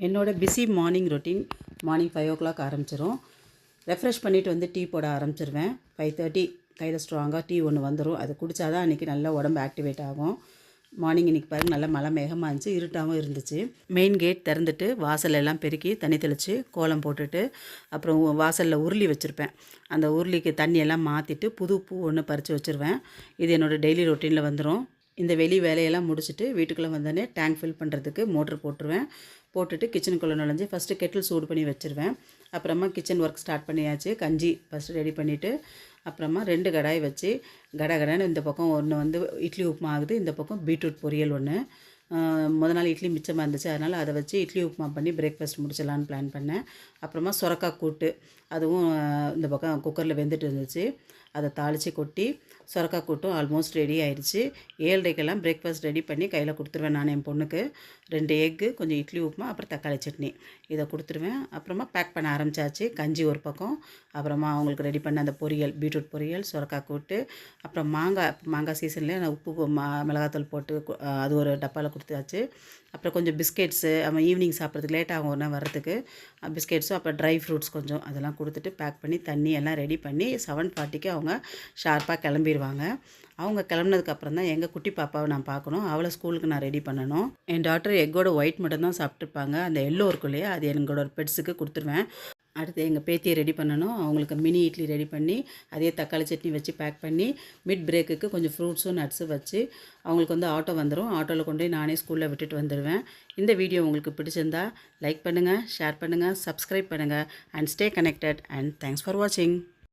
என்னோடய busy morning routine morning 5 o'clock ஆரம்பிச்சிரும். Refresh பண்ணிவிட்டு வந்து டீ போட ஆரம்பிச்சிருவேன். 5:30 கையில் ஸ்ட்ராங்காக டீ ஒன்று வந்துடும். அது குடித்தா தான் அன்றைக்கி நல்லா உடம்பு ஆக்டிவேட் ஆகும். மார்னிங் இன்றைக்கி பாருங்கள் நல்லா மழை மேகமாக இருந்துச்சு, இருட்டாகவும் இருந்துச்சு. மெயின் கேட் திறந்துட்டு வாசல் எல்லாம் பெருக்கி தண்ணி தெளித்து கோலம் போட்டுட்டு அப்புறம் வாசலில் உருளி வச்சுருப்பேன். அந்த உருளிக்கு தண்ணியெல்லாம் மாற்றிட்டு புது பூ ஒன்று பறித்து வச்சுருவேன். இது என்னோடய டெய்லி ரொட்டீனில் வந்துடும். இந்த வெளி வேலையெல்லாம் முடிச்சுட்டு வீட்டுக்குள்ளே வந்தோடனே டேங்க் ஃபில் பண்ணுறதுக்கு மோட்ரு போட்டுருவேன். போட்டுட்டு கிச்சனுக்குள்ளே நுழைஞ்சி ஃபஸ்ட்டு கெட்டில் சூடு பண்ணி வச்சுருவேன். அப்புறமா கிச்சன் ஒர்க் ஸ்டார்ட் பண்ணியாச்சு. கஞ்சி ஃபஸ்ட்டு ரெடி பண்ணிவிட்டு அப்புறமா 2 கடாய் வச்சு கடகடன்னு இந்த பக்கம் ஒன்று வந்து இட்லி உப்புமா ஆகுது, இந்த பக்கம் பீட்ரூட் பொரியல் ஒன்று. முத நாள் இட்லி மிச்சமாக இருந்துச்சு, அதனால் அதை வச்சு இட்லி உப்புமா பண்ணி பிரேக்ஃபாஸ்ட் முடிச்சிடலான்னு பிளான் பண்ணேன். அப்புறமா சுரக்காய் கூட்டு அதுவும் இந்த பக்கம் குக்கரில் வெந்துட்டு இருந்துச்சு. அதை தாளித்து கொட்டி சுரக்காய் கூட்டும் ஆல்மோஸ்ட் ரெடி ஆயிடுச்சு. 7:30க்கெல்லாம் பிரேக்ஃபாஸ்ட் ரெடி பண்ணி கையில் கொடுத்துருவேன். நான் என் பொண்ணுக்கு 2 எக்கு, கொஞ்சம் இட்லி உப்புமா, அப்புறம் தக்காளி சட்னி இதை கொடுத்துருவேன். அப்புறமா பேக் பண்ண ஆரம்பித்தாச்சு. கஞ்சி ஒரு பக்கம், அப்புறமா அவங்களுக்கு ரெடி பண்ண அந்த பொரியல், பீட்ரூட் பொரியல், சுரக்காய் கூட்டு, அப்புறம் மாங்காய் சீசன்லேயே நான் உப்பு மிளகாத்தூள் போட்டு அது ஒரு டப்பாவில் கொடுத்தாச்சு. அப்புறம் கொஞ்சம் பிஸ்கெட்ஸு அவன் ஈவினிங் சாப்பிட்றதுக்கு லேட் ஆகும் ஒன்றா வர்றதுக்கு. பிஸ்கெட்ஸும் அப்புறம் ட்ரை ஃப்ரூட்ஸ் கொஞ்சம் அதெல்லாம் கொடுத்துட்டு பேக் பண்ணி தண்ணி எல்லாம் ரெடி பண்ணி 7:40க்கு அவங்க ஷார்ப்பாக கிளம்பிடுவாங்க. அவங்க கிளம்புனதுக்கப்புறம் தான் எங்கள் குட்டி பாப்பாவை நான் பார்க்கணும். அவளை ஸ்கூலுக்கு நான் ரெடி பண்ணணும். என் டாட்டர் எக்கோட ஒயிட் மட்டும் தான் சாப்பிட்ருப்பாங்க. அந்த எல்லோ இருக்கும் இல்லையா, அது எங்களோட பெட்ஸுக்கு கொடுத்துருவேன். அடுத்து எங்கள் பேத்தியை ரெடி பண்ணணும். அவங்களுக்கு மினி இட்லி ரெடி பண்ணி அதே தக்காளி சட்னி வச்சு பேக் பண்ணி மிட் பிரேக்குக்கு கொஞ்சம் ஃப்ரூட்ஸும் நட்ஸும் வச்சு அவங்களுக்கு வந்து ஆட்டோ வந்துடும். ஆட்டோவில் கொண்டு போய் நானே ஸ்கூலில் விட்டுட்டு வந்துடுவேன். இந்த வீடியோ உங்களுக்கு பிடிச்சிருந்தா லைக் பண்ணுங்கள், ஷேர் பண்ணுங்கள், சப்ஸ்கிரைப் பண்ணுங்கள் and stay connected and thanks for வாட்சிங்.